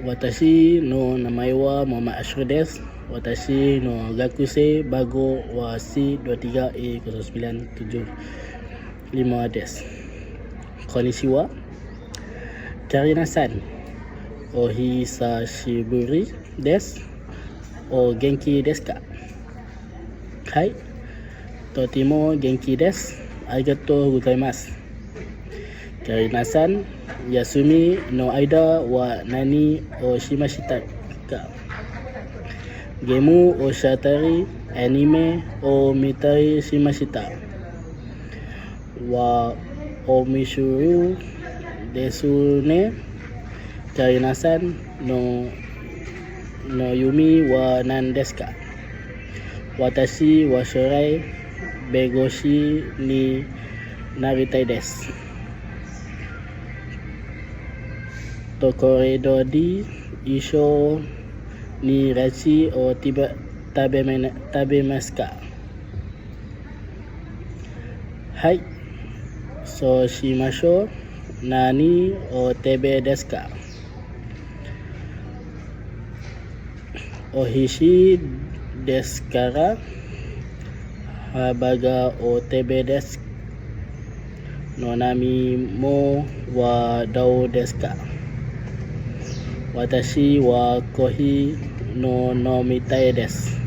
Watashi no namae wa Muhammad Ashrul desu. Watashi no gakusei bago wa C23E0975 desu. Konnichiwa. Karina-san. O hisashiburi desu. O genki desu ka? Hai. Totemo genki desu. Arigatou gozaimasu. Karina-san. Yasumi no aida wa nani o shimashita ka? Gemu o shatari, anime o mitai shimashita. Wa omishuru desu ne. Karina-san no yumi wa nan desu ka? Watashi wa shorai begoshi ni naritai desu. Tokoredo di isho ni rachi o tabemasu ka? Hai. So shimashou. Nani o tebe desu ka? Ohishi desu kara? Habaga o tebe desu. Nonami mo wa dou desu ka? Watashi wa kohi no nomitai desu.